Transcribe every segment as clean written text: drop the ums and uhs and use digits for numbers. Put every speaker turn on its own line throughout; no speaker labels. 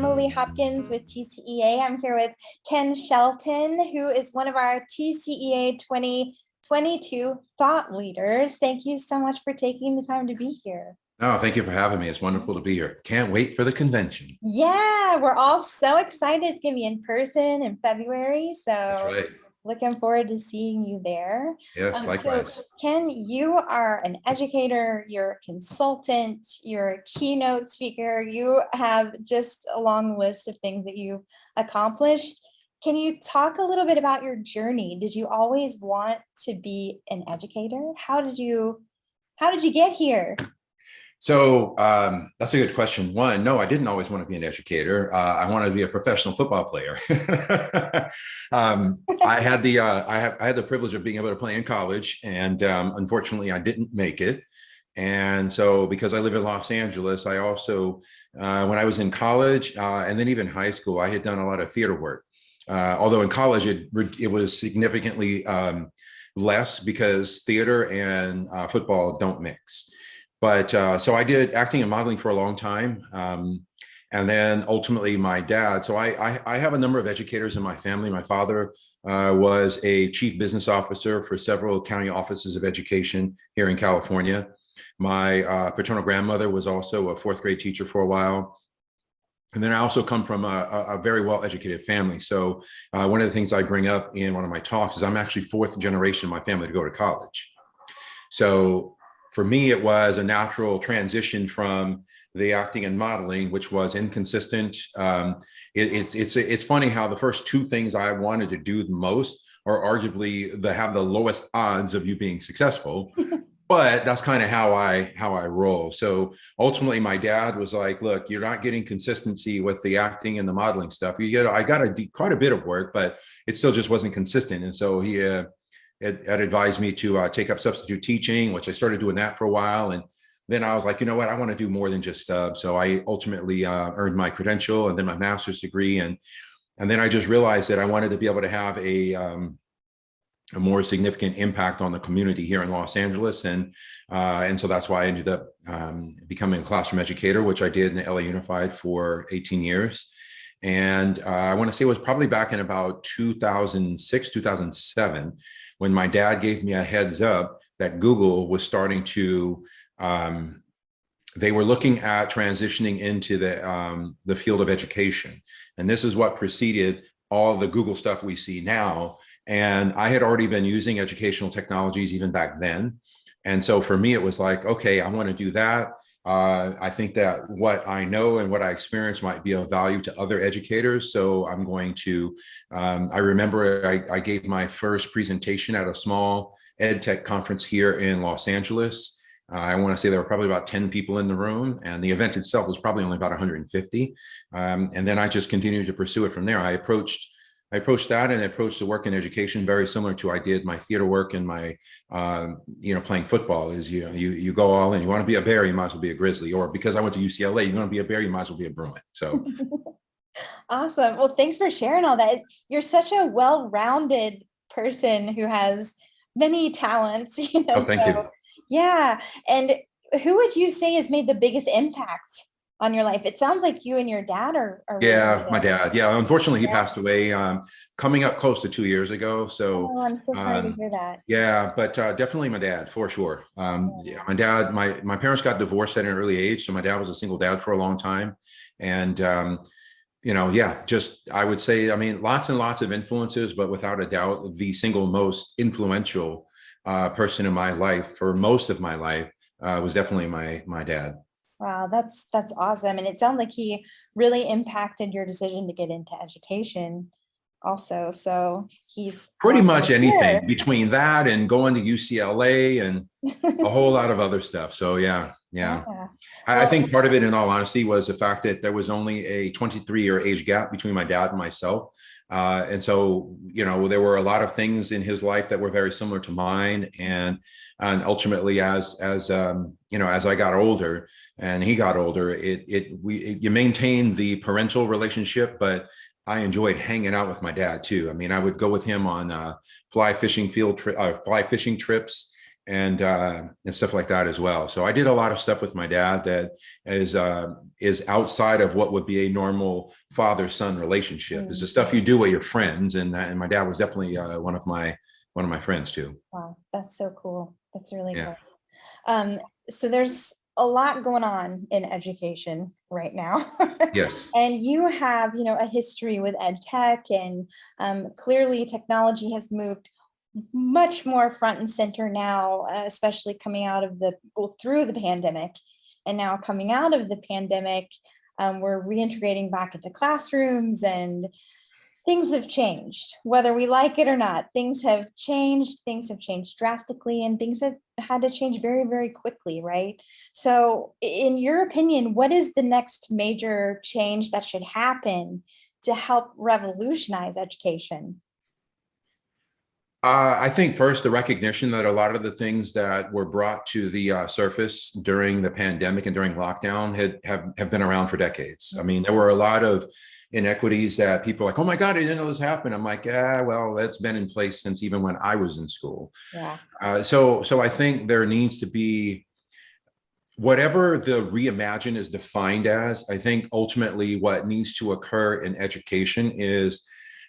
Emily Hopkins with TCEA. I'm here with Ken Shelton, who is one of our TCEA 2022 Thought Leaders. Thank you so much for taking the time to be here.
No, thank you for having me. It's wonderful to be here. Can't wait for the convention.
Yeah, we're all so excited. It's going to be in person in February.
That's
So
right.
looking forward to seeing you there.
Yes,
So
likewise.
Ken, you are an educator, you're a consultant, you're a keynote speaker. You have just a long list of things that you've accomplished. Can you talk a little bit about your journey? Did you always want to be an educator? How did you get here?
So that's a good question. One, no, I didn't always want to be an educator. I wanted to be a professional football player. I had the privilege of being able to play in college, and unfortunately, I didn't make it. And so, because I live in Los Angeles, I also, when I was in college and then even high school, I had done a lot of theater work. Although in college, it was significantly less because theater and football don't mix. But so I did acting and modeling for a long time. And then ultimately my dad, so I have a number of educators in my family. My father was a chief business officer for several county offices of education here in California. My paternal grandmother was also a fourth grade teacher for a while. And then I also come from a very well-educated family. So one of the things I bring up in one of my talks is I'm actually fourth generation in my family to go to college. So for me, it was a natural transition from the acting and modeling, which was inconsistent. It's funny how the first two things I wanted to do the most are arguably have the lowest odds of you being successable. But that's kind of how I roll. So ultimately, my dad was like, "Look, you're not getting consistency with the acting and the modeling stuff. I got quite a bit of work, but it still just wasn't consistent." And so he had advised me to take up substitute teaching, which I started doing that for a while. And then I was like, you know what, I want to do more than just sub. So I ultimately earned my credential and then my master's degree. And then I just realized that I wanted to be able to have a more significant impact on the community here in Los Angeles. And so that's why I ended up becoming a classroom educator, which I did in the LA Unified for 18 years. And I want to say it was probably back in about 2006, 2007, when my dad gave me a heads up that Google was starting to, they were looking at transitioning into the field of education. And this is what preceded all the Google stuff we see now. And I had already been using educational technologies even back then. And so for me, it was like, okay, I want to do that. I think that what I know and what I experience might be of value to other educators. So I'm going to, I remember I gave my first presentation at a small ed tech conference here in Los Angeles. I want to say there were probably about 10 people in the room, and the event itself was probably only about 150. And then I just continued to pursue it from there. I approached that and approached the work in education very similar to I did my theater work and my, playing football is, you go all in. You want to be a Bear, you might as well be a Grizzly. Or because I went to UCLA, you want to be a Bear, you might as well be a Bruin. So.
Awesome. Well, thanks for sharing all that. You're such a well-rounded person who has many talents,
Oh, thank you.
Yeah. And who would you say has made the biggest impact on your life? It sounds like you and your dad are
yeah, my dad. Yeah, unfortunately, he passed away coming up close to 2 years ago. So
I'm so sorry to hear that.
Yeah, but definitely my dad for sure. Yeah, my dad, my parents got divorced at an early age, so my dad was a single dad for a long time, and just I would say, I mean, lots and lots of influences, but without a doubt, the single most influential person in my life for most of my life was definitely my dad.
Wow, that's awesome. And it sounds like he really impacted your decision to get into education also. So he's
pretty much anything between that and going to UCLA and a whole lot of other stuff. So yeah. I think part of it, in all honesty, was the fact that there was only a 23-year age gap between my dad and myself. And so, there were a lot of things in his life that were very similar to mine. And ultimately, as I got older and he got older, you maintain the parental relationship, but I enjoyed hanging out with my dad too. I mean, I would go with him on fly fishing trips. and stuff like that as well. So I did a lot of stuff with my dad that is outside of what would be a normal father-son relationship. It's the stuff you do with your friends, and my dad was definitely one of my friends too.
Wow, that's so cool. That's really
Yeah.
cool. So there's a lot going on in education right now.
Yes.
And you have, a history with ed tech, and clearly technology has moved much more front and center now, especially coming out of through the pandemic. And now coming out of the pandemic, we're reintegrating back into classrooms, and things have changed, whether we like it or not. Things have changed drastically, and things have had to change very, very quickly, right? So, in your opinion, what is the next major change that should happen to help revolutionize education?
I think first, the recognition that a lot of the things that were brought to the surface during the pandemic and during lockdown have been around for decades. I mean, there were a lot of inequities that people are like, oh my God, I didn't know this happened. I'm like, yeah, well, that's been in place since even when I was in school.
Yeah.
So I think there needs to be whatever the reimagine is defined as. I think ultimately what needs to occur in education is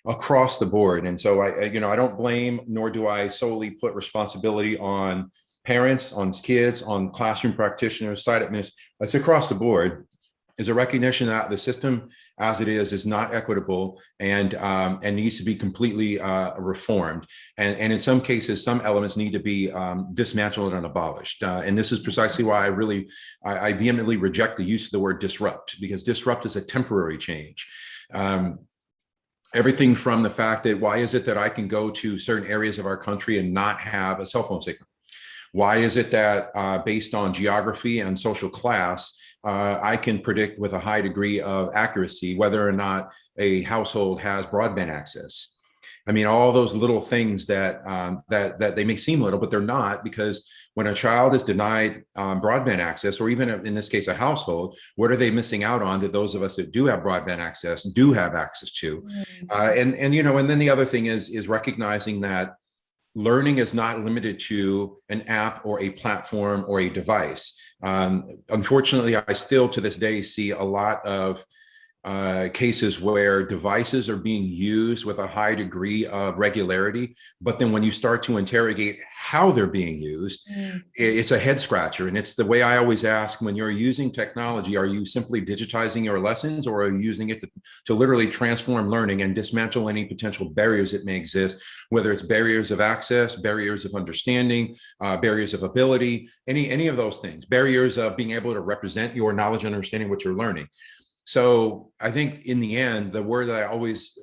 across the board. And so I don't blame, nor do I solely put responsibility on parents, on kids, on classroom practitioners, site administrators. It's across the board. Is a recognition that the system as it is not equitable, and needs to be completely reformed. And in some cases, some elements need to be dismantled and abolished. And this is precisely why I vehemently reject the use of the word disrupt, because disrupt is a temporary change. Everything from the fact that why is it that I can go to certain areas of our country and not have a cell phone signal? Why is it that based on geography and social class, I can predict with a high degree of accuracy whether or not a household has broadband access? I mean, all those little things that they may seem little, but they're not, because when a child is denied broadband access, or even in this case, a household, what are they missing out on that those of us that do have broadband access do have access to? And then the other thing is recognizing that learning is not limited to an app or a platform or a device. Unfortunately, I still to this day see a lot of cases where devices are being used with a high degree of regularity, but then when you start to interrogate how they're being used, it's a head scratcher. And it's the way I always ask, when you're using technology, are you simply digitizing your lessons, or are you using it to literally transform learning and dismantle any potential barriers that may exist, whether it's barriers of access, barriers of understanding, barriers of ability, any of those things, barriers of being able to represent your knowledge and understanding what you're learning. So I think in the end, the word that I always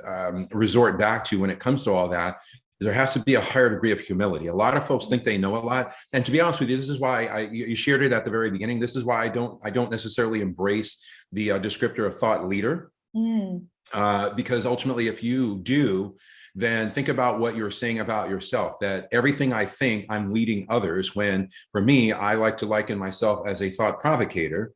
resort back to when it comes to all that is there has to be a higher degree of humility. A lot of folks think they know a lot. And to be honest with you, this is why you shared it at the very beginning. This is why I don't necessarily embrace the descriptor of thought leader, because ultimately, if you do, then think about what you're saying about yourself, that everything I think I'm leading others, when for me, I like to liken myself as a thought provocator,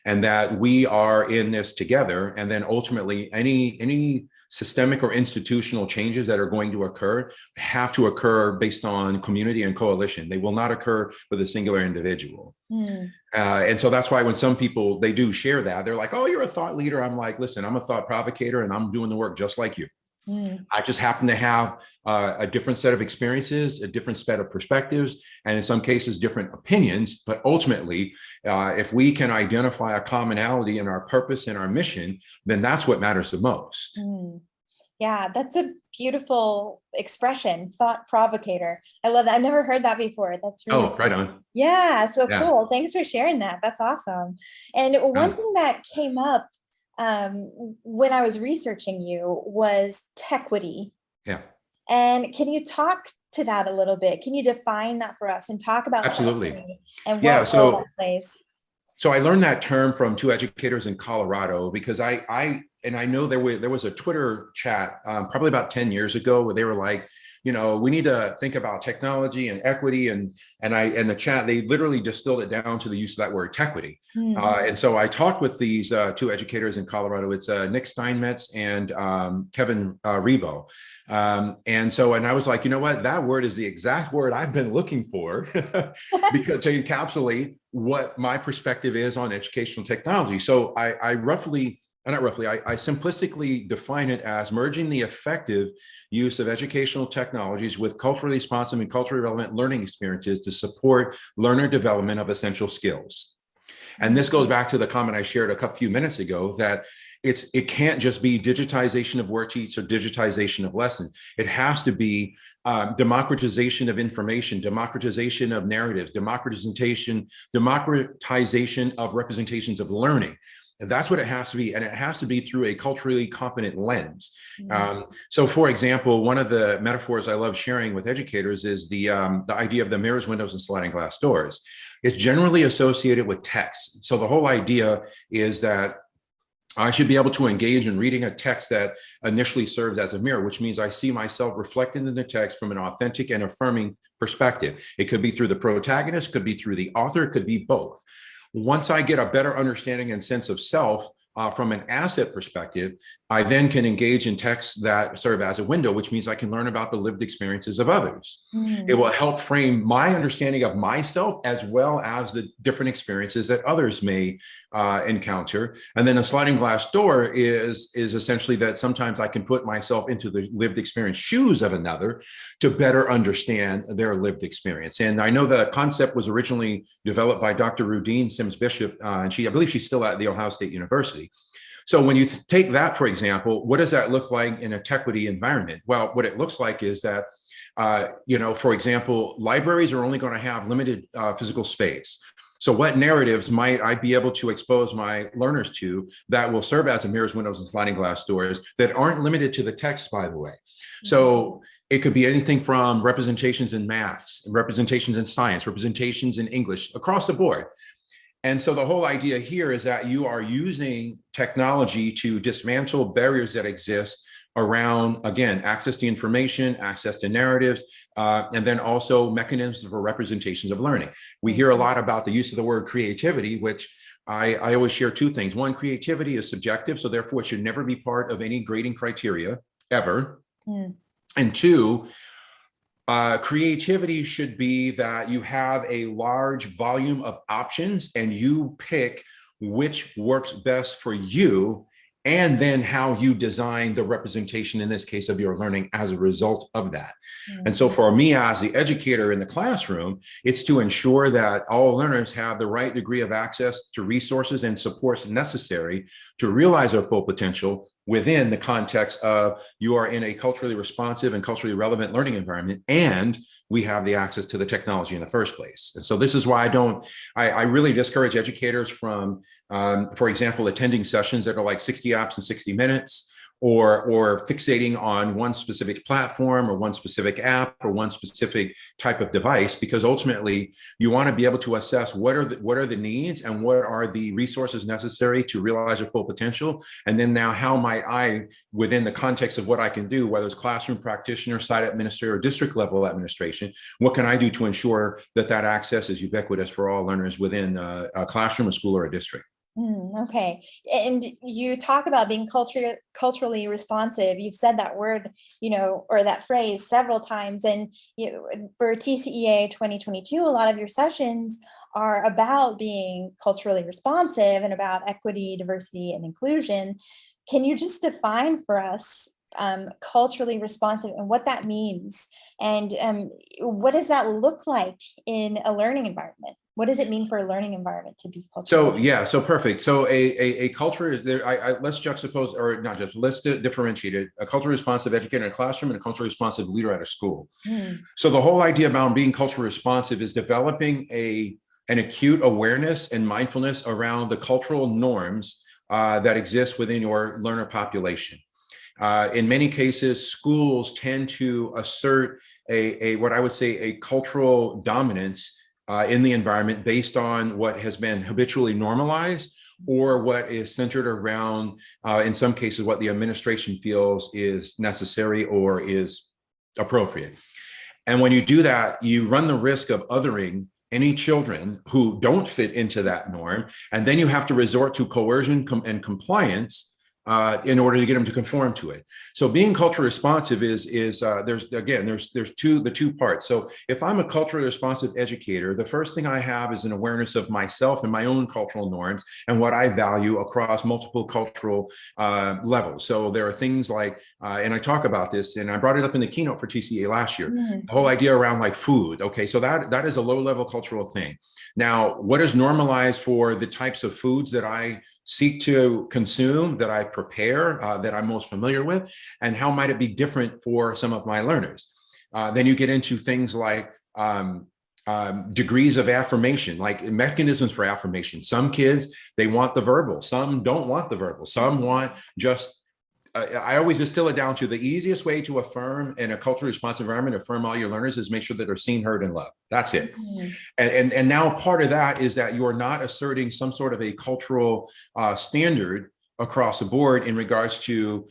and that we are in this together. And then ultimately any systemic or institutional changes that are going to occur have to occur based on community and coalition. They will not occur with a singular individual. And so that's why when some people, they do share that, they're like, oh, you're a thought leader. I'm like, listen, I'm a thought provocator, and I'm doing the work just like you. I just happen to have a different set of experiences, a different set of perspectives, and in some cases, different opinions. But ultimately, if we can identify a commonality in our purpose and our mission, then that's what matters the most.
Yeah, that's a beautiful expression, thought provocator. I love that. I've never heard that before. That's really
cool. Right on.
Yeah, so cool. Thanks for sharing that. That's awesome. And one thing that came up when I was researching you was tequity.
Yeah.
And can you talk to that a little bit? Can you define that for us and talk about
Absolutely.
And what role that plays?
So I learned that term from two educators in Colorado, because I know there was a Twitter chat probably about 10 years ago where they were like, we need to think about technology and equity, and the chat, they literally distilled it down to the use of that word tequity. And so I talked with these two educators in Colorado. It's Nick Steinmetz and Kevin Rebo. And I was like, you know what, that word is the exact word I've been looking for because to encapsulate what my perspective is on educational technology. So I simplistically define it as merging the effective use of educational technologies with culturally responsive and culturally relevant learning experiences to support learner development of essential skills. And this goes back to the comment I shared a few minutes ago, that it can't just be digitization of worksheets or digitization of lessons. It has to be democratization of information, democratization of narratives, democratization of representations of learning. And that's what it has to be. And it has to be through a culturally competent lens. So for example, one of the metaphors I love sharing with educators is the idea of the mirrors, windows, and sliding glass doors. It's generally associated with text. So the whole idea is that I should be able to engage in reading a text that initially serves as a mirror, which means I see myself reflected in the text from an authentic and affirming perspective. It could be through the protagonist, could be through the author, it could be both. Once I get a better understanding and sense of self from an asset perspective, I then can engage in texts that serve as a window, which means I can learn about the lived experiences of others. It will help frame my understanding of myself as well as the different experiences that others may encounter. And then a sliding glass door is essentially that sometimes I can put myself into the lived experience shoes of another to better understand their lived experience. And I know the concept was originally developed by Dr. Rudine Sims Bishop, and I believe she's still at the Ohio State University. So when you take that, for example, what does that look like in a tequity environment? Well, what it looks like is that, for example, libraries are only going to have limited physical space. So what narratives might I be able to expose my learners to that will serve as mirrors, windows, and sliding glass doors that aren't limited to the text, by the way? So it could be anything from representations in maths, representations in science, representations in English, across the board. And so the whole idea here is that you are using technology to dismantle barriers that exist around, again, access to information, access to narratives, and then also mechanisms for representations of learning. We hear a lot about the use of the word creativity, which I always share two things. One, creativity is subjective, so therefore it should never be part of any grading criteria, ever. And two, creativity should be that you have a large volume of options and you pick which works best for you, and then how you design the representation, in this case, of your learning as a result of that. And so for me as the educator in the classroom, it's to ensure that all learners have the right degree of access to resources and supports necessary to realize their full potential within the context of you are in a culturally responsive and culturally relevant learning environment, and we have the access to the technology in the first place. And so this is why I really discourage educators from, for example, attending sessions that are like 60 apps in 60 minutes, or fixating on one specific platform or one specific app or one specific type of device, because ultimately you want to be able to assess what are the needs and what are the resources necessary to realize your full potential. And then now how might I, within the context of what I can do, whether it's classroom practitioner, site administrator, or district level administration, what can I do to ensure that that access is ubiquitous for all learners within a classroom, a school, or a district?
Okay. And you talk about being culturally responsive. You've said that word, or that phrase several times. And for TCEA 2022, a lot of your sessions are about being culturally responsive and about equity, diversity, and inclusion. Can you just define for us culturally responsive and what that means? And what does that look like in a learning environment? What does it mean for a learning environment to be culturally?
So perfect. So a culture is there. Let's juxtapose, or not just, let's differentiate it. A culturally responsive educator in a classroom and a culturally responsive leader at a school. So the whole idea about being culturally responsive is developing an acute awareness and mindfulness around the cultural norms that exist within your learner population. In many cases, schools tend to assert what I would say a cultural dominance in the environment based on what has been habitually normalized, or what is centered around, in some cases, what the administration feels is necessary or is appropriate. And when you do that, you run the risk of othering any children who don't fit into that norm. And then you have to resort to coercion and compliance in order to get them to conform to it. So being culturally responsive is there's the two parts. So if I'm a culturally responsive educator, the first thing I have is an awareness of myself and my own cultural norms and what I value across multiple cultural levels. So there are things like, and I talk about this, and I brought it up in the keynote for TCEA last year, the whole idea around like food. Okay, so that is a low-level cultural thing. Now, what is normalized for the types of foods that I seek to consume, that I prepare, that I'm most familiar with, and how might it be different for some of my learners? Then you get into things like degrees of affirmation, like mechanisms for affirmation. Some kids, they want the verbal, some don't want the verbal, some want just I always distill it down to the easiest way to affirm in a culturally responsive environment, affirm all your learners, is make sure that they're seen, heard, and loved. That's it. And now part of that is that you're not asserting some sort of a cultural standard across the board in regards to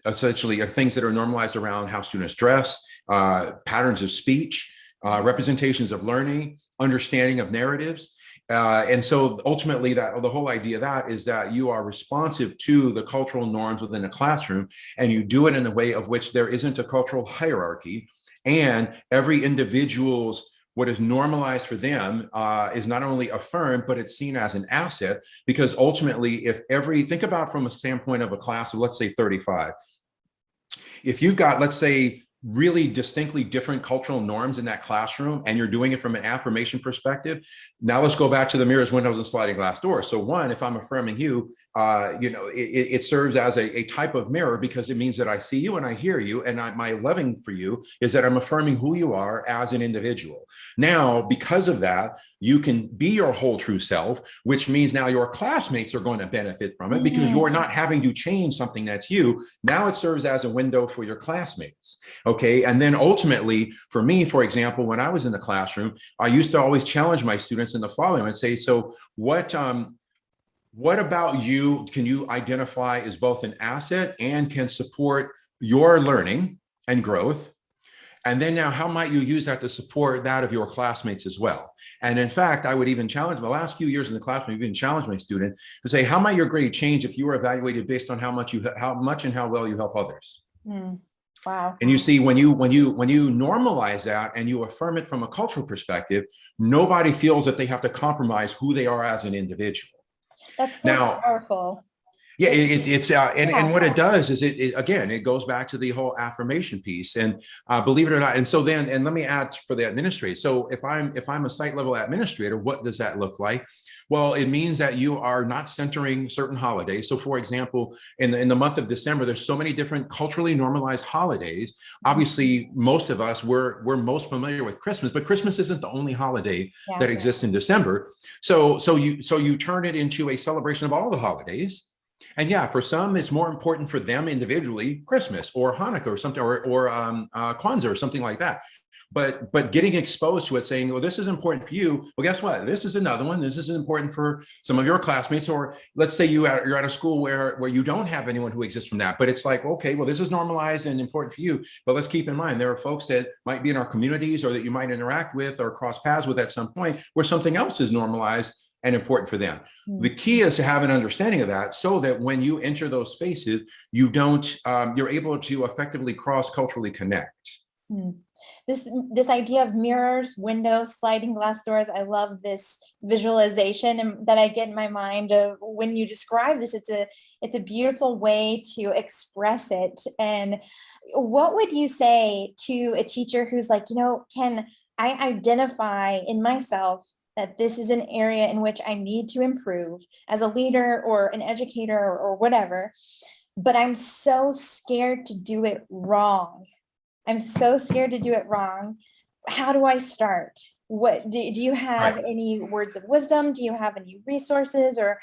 essentially things that are normalized around how students dress, patterns of speech, representations of learning, understanding of narratives. And so ultimately the whole idea of that is that you are responsive to the cultural norms within a classroom, and you do it in a way of which there isn't a cultural hierarchy, and every individual's what is normalized for them is not only affirmed, but it's seen as an asset, because ultimately think about from a standpoint of a class of, let's say 35, if you've got, let's say, really distinctly different cultural norms in that classroom, and you're doing it from an affirmation perspective. Now let's go back to the mirrors, windows, and sliding glass doors. So one, if I'm affirming you, it serves as a type of mirror, because it means that I see you and I hear you, and my loving for you is that I'm affirming who you are as an individual. Now, because of that, you can be your whole true self, which means now your classmates are going to benefit from it, because you're not having to change something that's you. Now it serves as a window for your classmates. Okay, and then ultimately, for me, for example, when I was in the classroom, I used to always challenge my students in the following and say, so what about you can you identify as both an asset and can support your learning and growth? And then now, how might you use that to support that of your classmates as well? And in fact, I would even challenge the last few years in the classroom, even challenge my students to say, how might your grade change if you were evaluated based on how much and how well you help others?
Wow.
And you see, when you normalize that and you affirm it from a cultural perspective, nobody feels that they have to compromise who they are as an individual.
That's so powerful.
Yeah, and what it does is it goes back to the whole affirmation piece, and believe it or not. And so then, and let me add for the administrator. So if I'm a site level administrator, what does that look like? Well, it means that you are not centering certain holidays. So for example, in the month of December, there's so many different culturally normalized holidays. Obviously, most of us, we're most familiar with Christmas, but Christmas isn't the only holiday that exists in December. So you turn it into a celebration of all the holidays. And yeah, for some, it's more important for them individually, Christmas or Hanukkah or something, or Kwanzaa or something like that. But getting exposed to it, saying, well, this is important for you. Well, guess what? This is another one. This is important for some of your classmates. Or let's say you're at a school where you don't have anyone who exists from that. But it's like, okay, well, this is normalized and important for you. But let's keep in mind, there are folks that might be in our communities or that you might interact with or cross paths with at some point where something else is normalized and important for them. The key is to have an understanding of that, so that when you enter those spaces, you're able to effectively cross-culturally connect.
This idea of mirrors, windows, sliding glass doors, I love this visualization and that I get in my mind of when you describe this. It's a beautiful way to express it. And what would you say to a teacher who's like, can I identify in myself that this is an area in which I need to improve as a leader or an educator or whatever, but I'm so scared to do it wrong. I'm so scared to do it wrong. How do I start? What do you have any words of wisdom? Do you have any resources or,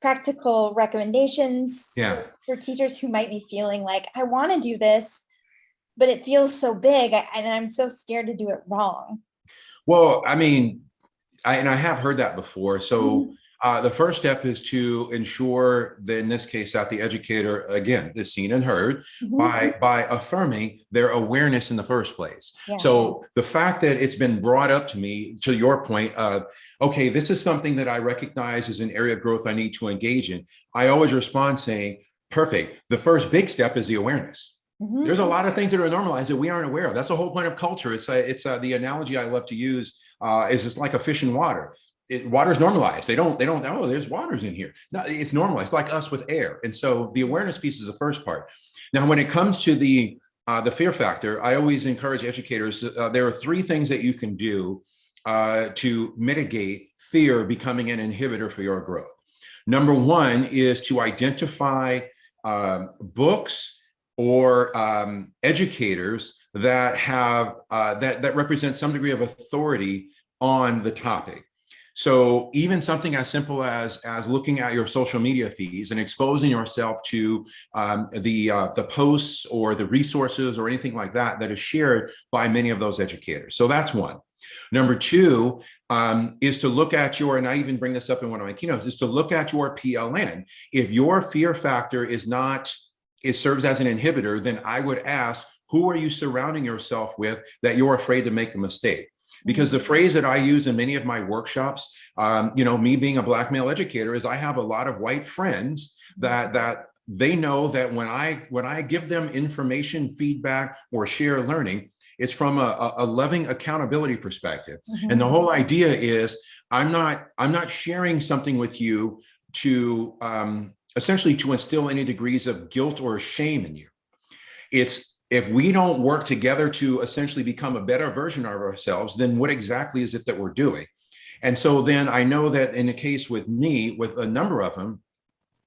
practical recommendations for teachers who might be feeling like, I want to do this, but it feels so big and I'm so scared to do it wrong?
Well, I mean, I have heard that before. So The first step is to ensure that in this case that the educator, again, is seen and heard
Mhm.
by affirming their awareness in the first place.
Yeah.
So the fact that it's been brought up to me, to your point of, okay, this is something that I recognize as an area of growth I need to engage in, I always respond saying, perfect. The first big step is the awareness. There's a
Mhm.
lot of things that are normalized that we aren't aware of. That's the whole point of culture. It's the analogy I love to use is it's like a fish in water. Water's normalized. They don't, oh, there's waters in here. No, it's normalized, like us with air. And so the awareness piece is the first part. Now, when it comes to the fear factor, I always encourage educators, there are three things that you can do to mitigate fear becoming an inhibitor for your growth. Number one is to identify books or educators that have that represent some degree of authority on the topic. So even something as simple as looking at your social media feeds and exposing yourself to the posts or the resources or anything like that that is shared by many of those educators. So that's one. Number two is to look at your, and I even bring this up in one of my keynotes, is to look at your PLN. If your fear factor is not, it serves as an inhibitor, then I would ask, who are you surrounding yourself with that you're afraid to make a mistake? Because the phrase that I use in many of my workshops, me being a Black male educator, is I have a lot of white friends that they know that when I give them information, feedback, or share learning, it's from a loving accountability perspective. And the whole idea is I'm not sharing something with you to essentially to instill any degrees of guilt or shame in you. It's if we don't work together to essentially become a better version of ourselves, then what exactly is it that we're doing? And so then I know that in the case with me, with a number of them,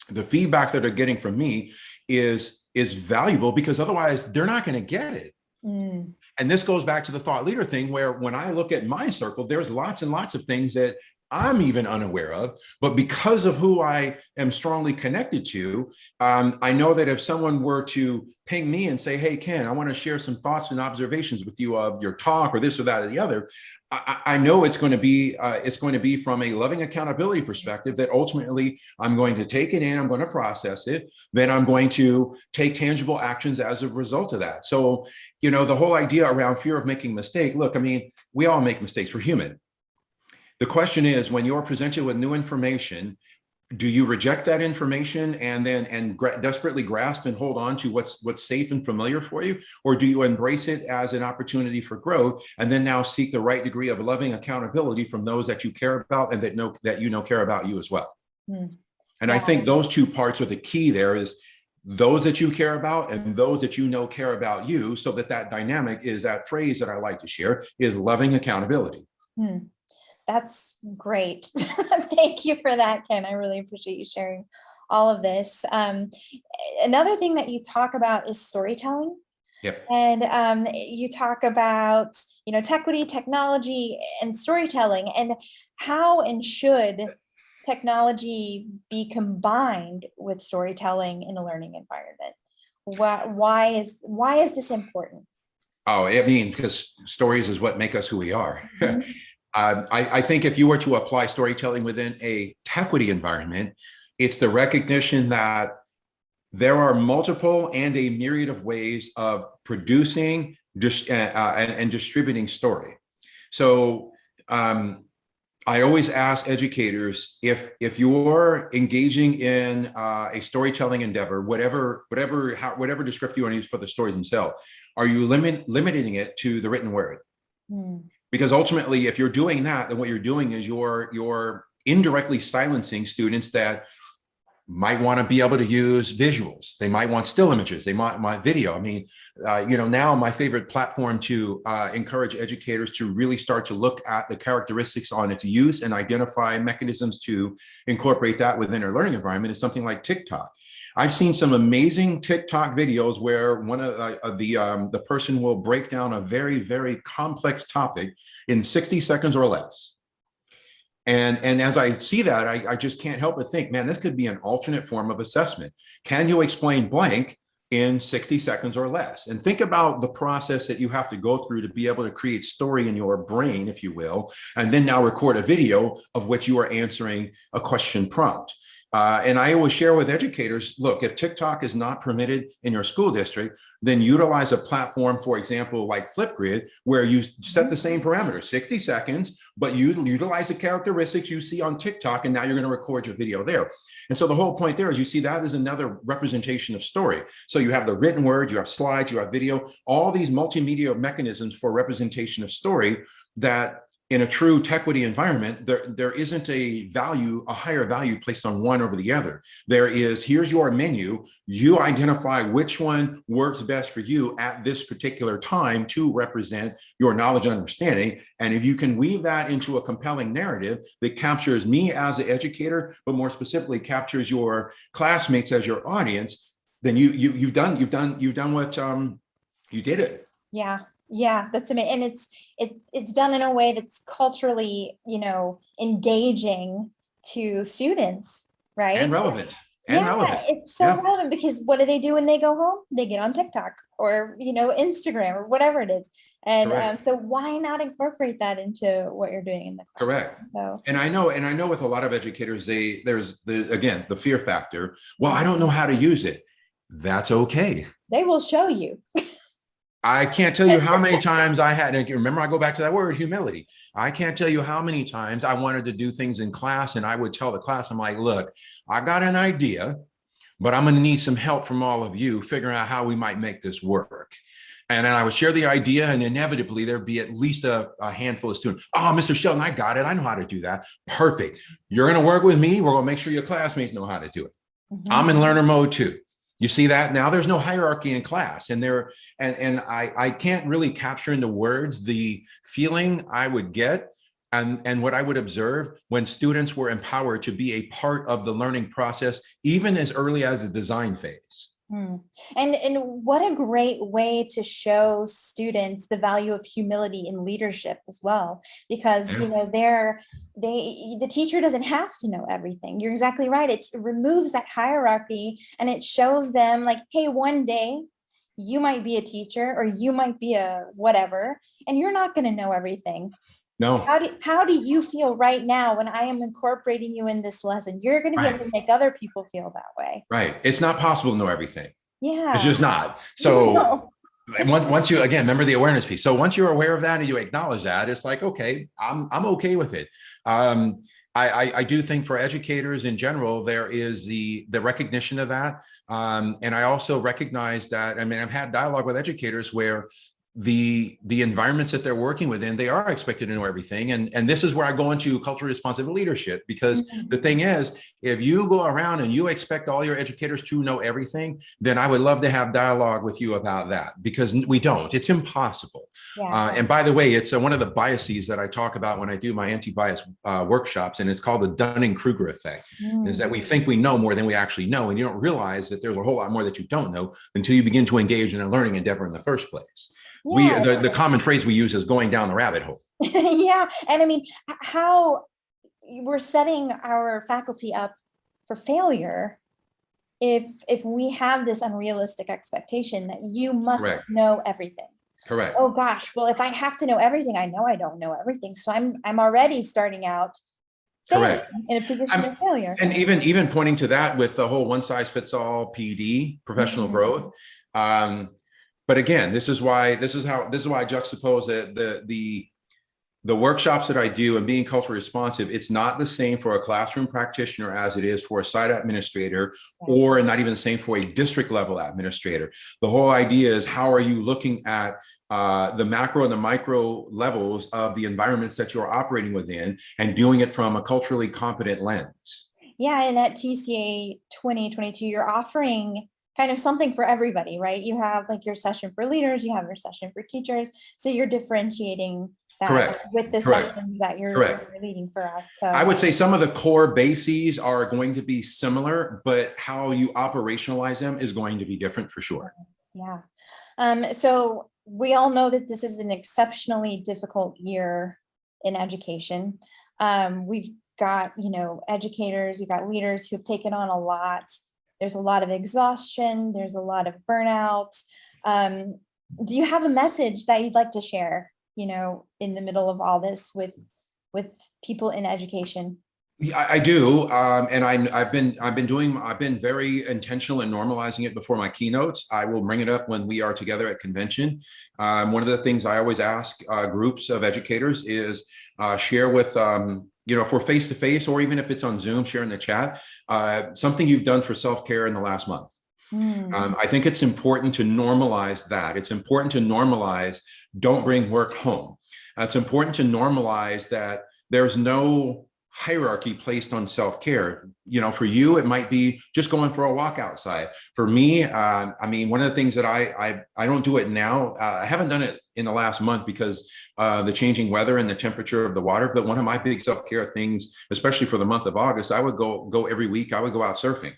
the feedback that they're getting from me is valuable, because otherwise they're not going to get it.
Mm.
And this goes back to the thought leader thing, where when I look at my circle, there's lots and lots of things that I'm even unaware of, but because of who I am strongly connected to, I know that if someone were to ping me and say, hey, Ken, I want to share some thoughts and observations with you of your talk or this or that or the other, I know it's going to be from a loving accountability perspective that ultimately I'm going to take it in, I'm going to process it, then I'm going to take tangible actions as a result of that. So, the whole idea around fear of making a mistake, look, I mean, we all make mistakes, we're human. The question is, when you're presented with new information, do you reject that information and desperately grasp and hold on to what's safe and familiar for you? Or do you embrace it as an opportunity for growth and then now seek the right degree of loving accountability from those that you care about and that care about you as well?
Mm.
And I think those two parts are the key there, is those that you care about and those that care about you, so that dynamic is that phrase that I like to share is loving accountability.
Mm. That's great. Thank you for that, Ken. I really appreciate you sharing all of this. Another thing that you talk about is storytelling.
Yep.
And you talk about, tequity, technology, and storytelling, and how and should technology be combined with storytelling in a learning environment? Why is this important?
Oh, I mean, because stories is what make us who we are.
Mhm.
I think if you were to apply storytelling within a equity environment, it's the recognition that there are multiple and a myriad of ways of producing and distributing story. So I always ask educators, if you're engaging in a storytelling endeavor, whatever descriptor you want to use for the stories themselves, are you limiting it to the written word?
Mm.
Because ultimately, if you're doing that, then what you're doing is you're indirectly silencing students that might want to be able to use visuals. They might want still images. They might video. I mean, now my favorite platform to encourage educators to really start to look at the characteristics on its use and identify mechanisms to incorporate that within their learning environment is something like TikTok. I've seen some amazing TikTok videos where one of the person will break down a very, very complex topic in 60 seconds or less. And as I see that, I just can't help but think, man, this could be an alternate form of assessment. Can you explain blank in 60 seconds or less. And think about the process that you have to go through to be able to create story in your brain, if you will, and then now record a video of which you are answering a question prompt. And I always share with educators, look, if TikTok is not permitted in your school district, then utilize a platform, for example, like Flipgrid, where you set the same parameters, 60 seconds, but you utilize the characteristics you see on TikTok, and now you're going to record your video there. And so the whole point there is you see that as another representation of story. So you have the written word, you have slides, you have video, all these multimedia mechanisms for representation of story that in a true TechWitty environment, there isn't a higher value placed on one over the other. There is, here's your menu. You identify which one works best for you at this particular time to represent your knowledge and understanding. And if you can weave that into a compelling narrative that captures me as an educator, but more specifically captures your classmates as your audience, then you've done what you did it.
Yeah. Yeah, that's amazing. And it's done in a way that's culturally, engaging to students, right?
And relevant.
It's so relevant because what do they do when they go home? They get on TikTok or, Instagram or whatever it is. And so why not incorporate that into what you're doing in the classroom?
Correct.
So.
And I know with a lot of educators, there's the fear factor. Well, I don't know how to use it. That's okay.
They will show you.
I can't tell you how many times I had, and remember, I go back to that word, humility. I can't tell you how many times I wanted to do things in class and I would tell the class, I'm like, look, I got an idea, but I'm going to need some help from all of you figuring out how we might make this work. And then I would share the idea, and inevitably there'd be at least a handful of students. Oh, Mr. Shelton, I got it. I know how to do that. Perfect. You're going to work with me. We're going to make sure your classmates know how to do it. Mm-hmm. I'm in learner mode too. You see that now there's no hierarchy in class, and I can't really capture into words the feeling I would get and what I would observe when students were empowered to be a part of the learning process, even as early as the design phase.
And what a great way to show students the value of humility in leadership as well, because the teacher doesn't have to know everything. You're exactly right. It removes that hierarchy and it shows them like, hey, one day you might be a teacher or you might be a whatever, and you're not going to know everything.
No.
How do you feel right now when I am incorporating you in this lesson? You're going to be able to make other people feel that way.
Right. It's not possible to know everything.
Yeah.
It's just not. So once you, again, remember the awareness piece. So once you're aware of that and you acknowledge that, it's like, okay, I'm okay with it. I do think for educators in general, there is the recognition of that. And I also recognize that, I've had dialogue with educators where the environments that they're working within, they are expected to know everything. And this is where I go into culturally responsive leadership, because the thing is, if you go around and you expect all your educators to know everything, then I would love to have dialogue with you about that, because we don't. It's impossible. Yeah. And by the way, it's one of the biases that I talk about when I do my anti-bias workshops, and it's called the Dunning-Kruger effect, is that we think we know more than we actually know, and you don't realize that there's a whole lot more that you don't know until you begin to engage in a learning endeavor in the first place. Yeah. The common phrase we use is going down the rabbit hole.
Yeah. And how we're setting our faculty up for failure if we have this unrealistic expectation that you must know everything.
Correct.
Oh gosh, well, if I have to know everything, I know I don't know everything. So I'm already starting out
correct
in a position of failure.
And even pointing to that with the whole one size fits all PD, professional growth. But again, this is why I juxtapose the workshops that I do and being culturally responsive. It's not the same for a classroom practitioner as it is for a site administrator, or not even the same for a district level administrator. The whole idea is, how are you looking at the macro and the micro levels of the environments that you're operating within, and doing it from a culturally competent lens.
Yeah, and at TCEA 2022, you're offering kind of something for everybody, right? You have like your session for leaders, you have your session for teachers. So you're differentiating that with the sessions that you're leading for us. So
I would say some of the core bases are going to be similar, but how you operationalize them is going to be different for sure.
Yeah. So we all know that this is an exceptionally difficult year in education. We've got, educators, you've got leaders who've taken on a lot there's a lot of exhaustion, there's a lot of burnout. Do you have a message that you'd like to share, in the middle of all this with people in education?
Yeah, I do, and I've been very intentional in normalizing it before my keynotes. I will bring it up when we are together at convention. One of the things I always ask groups of educators is share with if we're face to face, or even if it's on Zoom, share in the chat something you've done for self-care in the last month. I think it's important to normalize that. It's important to normalize don't bring work home. It's important to normalize that there's no hierarchy placed on self-care. For you, it might be just going for a walk outside. For me, one of the things that I don't do it now. I haven't done it in the last month because the changing weather and the temperature of the water. But one of my big self-care things, especially for the month of August, I would go every week. I would go out surfing.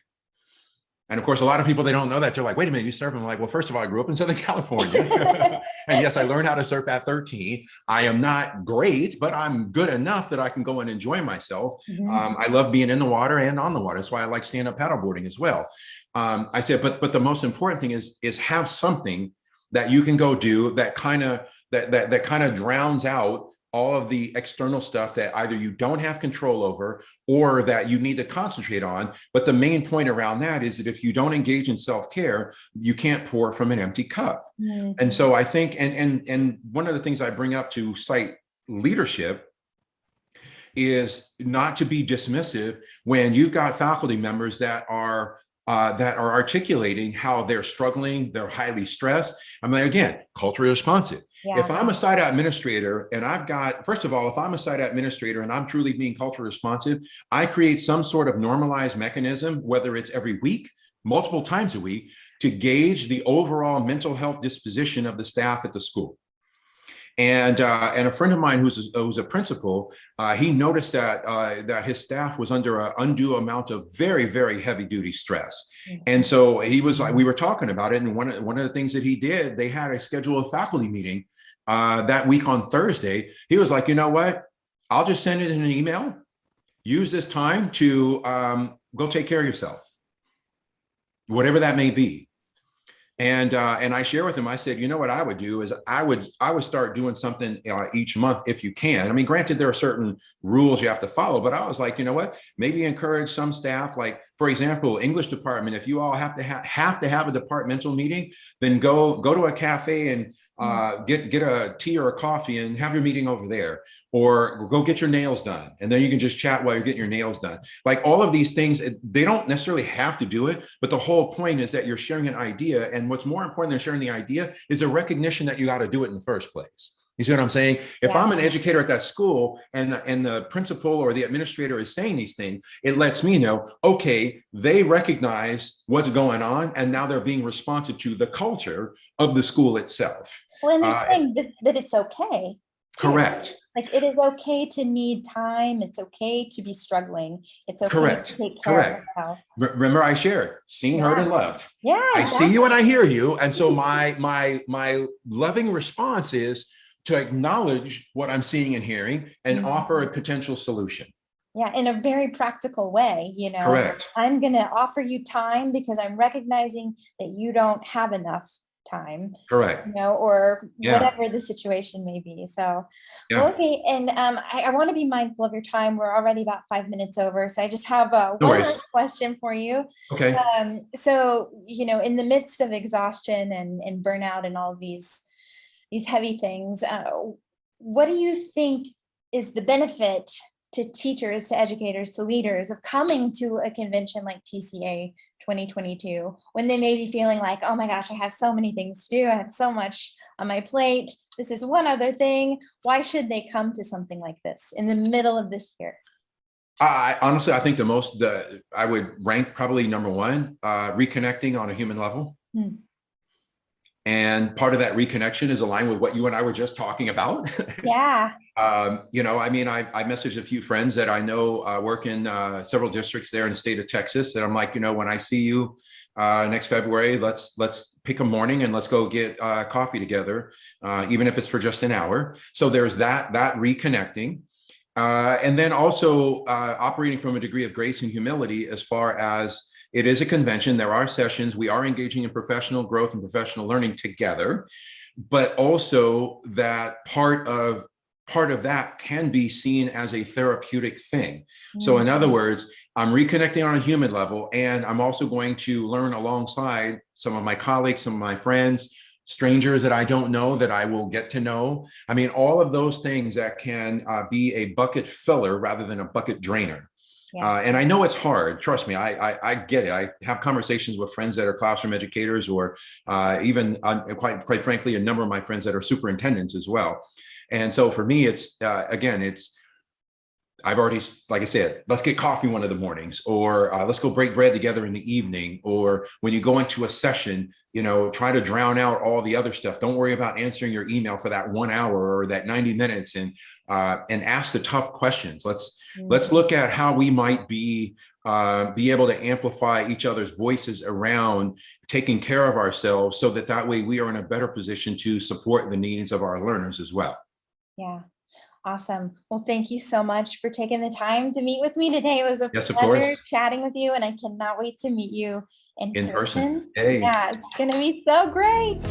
And of course, a lot of people, they don't know that. They're like, wait a minute, you surf? I'm like, well, first of all, I grew up in Southern California. And yes, I learned how to surf at 13. I am not great, but I'm good enough that I can go and enjoy myself. I love being in the water and on the water. That's why I like stand-up paddleboarding as well. I said, but the most important thing is have something that you can go do that kind of drowns out all of the external stuff that either you don't have control over or that you need to concentrate on. But the main point around that is that if you don't engage in self-care, you can't pour from an empty cup. And so I think, and one of the things I bring up to cite leadership is not to be dismissive when you've got faculty members that are articulating how they're struggling, they're highly stressed. Again, culturally responsive. Yeah. If I'm a site administrator and first of all, if I'm a site administrator and I'm truly being culturally responsive, I create some sort of normalized mechanism, whether it's every week, multiple times a week, to gauge the overall mental health disposition of the staff at the school. And a friend of mine who's a principal, he noticed that his staff was under an undue amount of very, very heavy duty stress. And so he was like, we were talking about it. And one of the things that he did, they had a scheduled faculty meeting that week on Thursday. He was like, you know what? I'll just send it in an email. Use this time to go take care of yourself, whatever that may be. And I share with him, I said, you know what I would do is I would start doing something each month if you can. Granted, there are certain rules you have to follow, but I was like, you know what, maybe encourage some staff, like, for example, English department, if you all have to have a departmental meeting, then go to a cafe and get a tea or a coffee and have your meeting over there, or go get your nails done. And then you can just chat while you're getting your nails done. Like all of these things, they don't necessarily have to do it, but the whole point is that you're sharing an idea. And what's more important than sharing the idea is a recognition that you got to do it in the first place. You see what I'm saying? If I'm an educator at that school and the principal or the administrator is saying these things, it lets me know, okay, they recognize what's going on and now they're being responsive to the culture of the school itself.
Well, and they're saying that it's okay.
Correct.
Like it is okay to need time. It's okay to be struggling. It's okay to take care of yourself.
Remember, I shared, seen, heard, and loved.
Yeah,
exactly. I see you and I hear you. And so my loving response is to acknowledge what I'm seeing and hearing and offer a potential solution.
Yeah, in a very practical way,
Correct.
I'm going to offer you time because I'm recognizing that you don't have enough time.
Correct.
Or whatever the situation may be. So, okay. And I want to be mindful of your time. We're already about 5 minutes over. So I just have one more question for you.
Okay.
So, in the midst of exhaustion and burnout and all of these heavy things, what do you think is the benefit to teachers, to educators, to leaders of coming to a convention like TCEA 2022 when they may be feeling like, oh my gosh, I have so many things to do. I have so much on my plate. This is one other thing. Why should they come to something like this in the middle of this year?
Honestly, I think I would rank probably number one, reconnecting on a human level. And part of that reconnection is aligned with what you and I were just talking about.
Yeah.
I messaged a few friends that I know work in several districts there in the state of Texas. And I'm like, when I see you next February, let's pick a morning and let's go get coffee together, even if it's for just an hour. So there's that reconnecting. And then also operating from a degree of grace and humility as far as It is a convention. There are sessions. We are engaging in professional growth and professional learning together, but also that part of that can be seen as a therapeutic thing. So in other words, I'm reconnecting on a human level, and I'm also going to learn alongside some of my colleagues, some of my friends, strangers that I don't know that I will get to know. I mean, all of those things that can be a bucket filler rather than a bucket drainer.
Yeah.
And I know it's hard. Trust me, I get it. I have conversations with friends that are classroom educators, or even quite frankly, a number of my friends that are superintendents as well. And so for me, it's again, I've already, like I said, let's get coffee one of the mornings, or let's go break bread together in the evening. Or when you go into a session, try to drown out all the other stuff. Don't worry about answering your email for that 1 hour or that 90 minutes, and ask the tough questions. Let's look at how we might be able to amplify each other's voices around taking care of ourselves, so that way we are in a better position to support the needs of our learners as well.
Yeah. Awesome. Well, thank you so much for taking the time to meet with me today. It was a
Yes, of
pleasure
course.
chatting with you, and I cannot wait to meet you in
In person.
person.
Hey.
Yeah, it's going to be so great.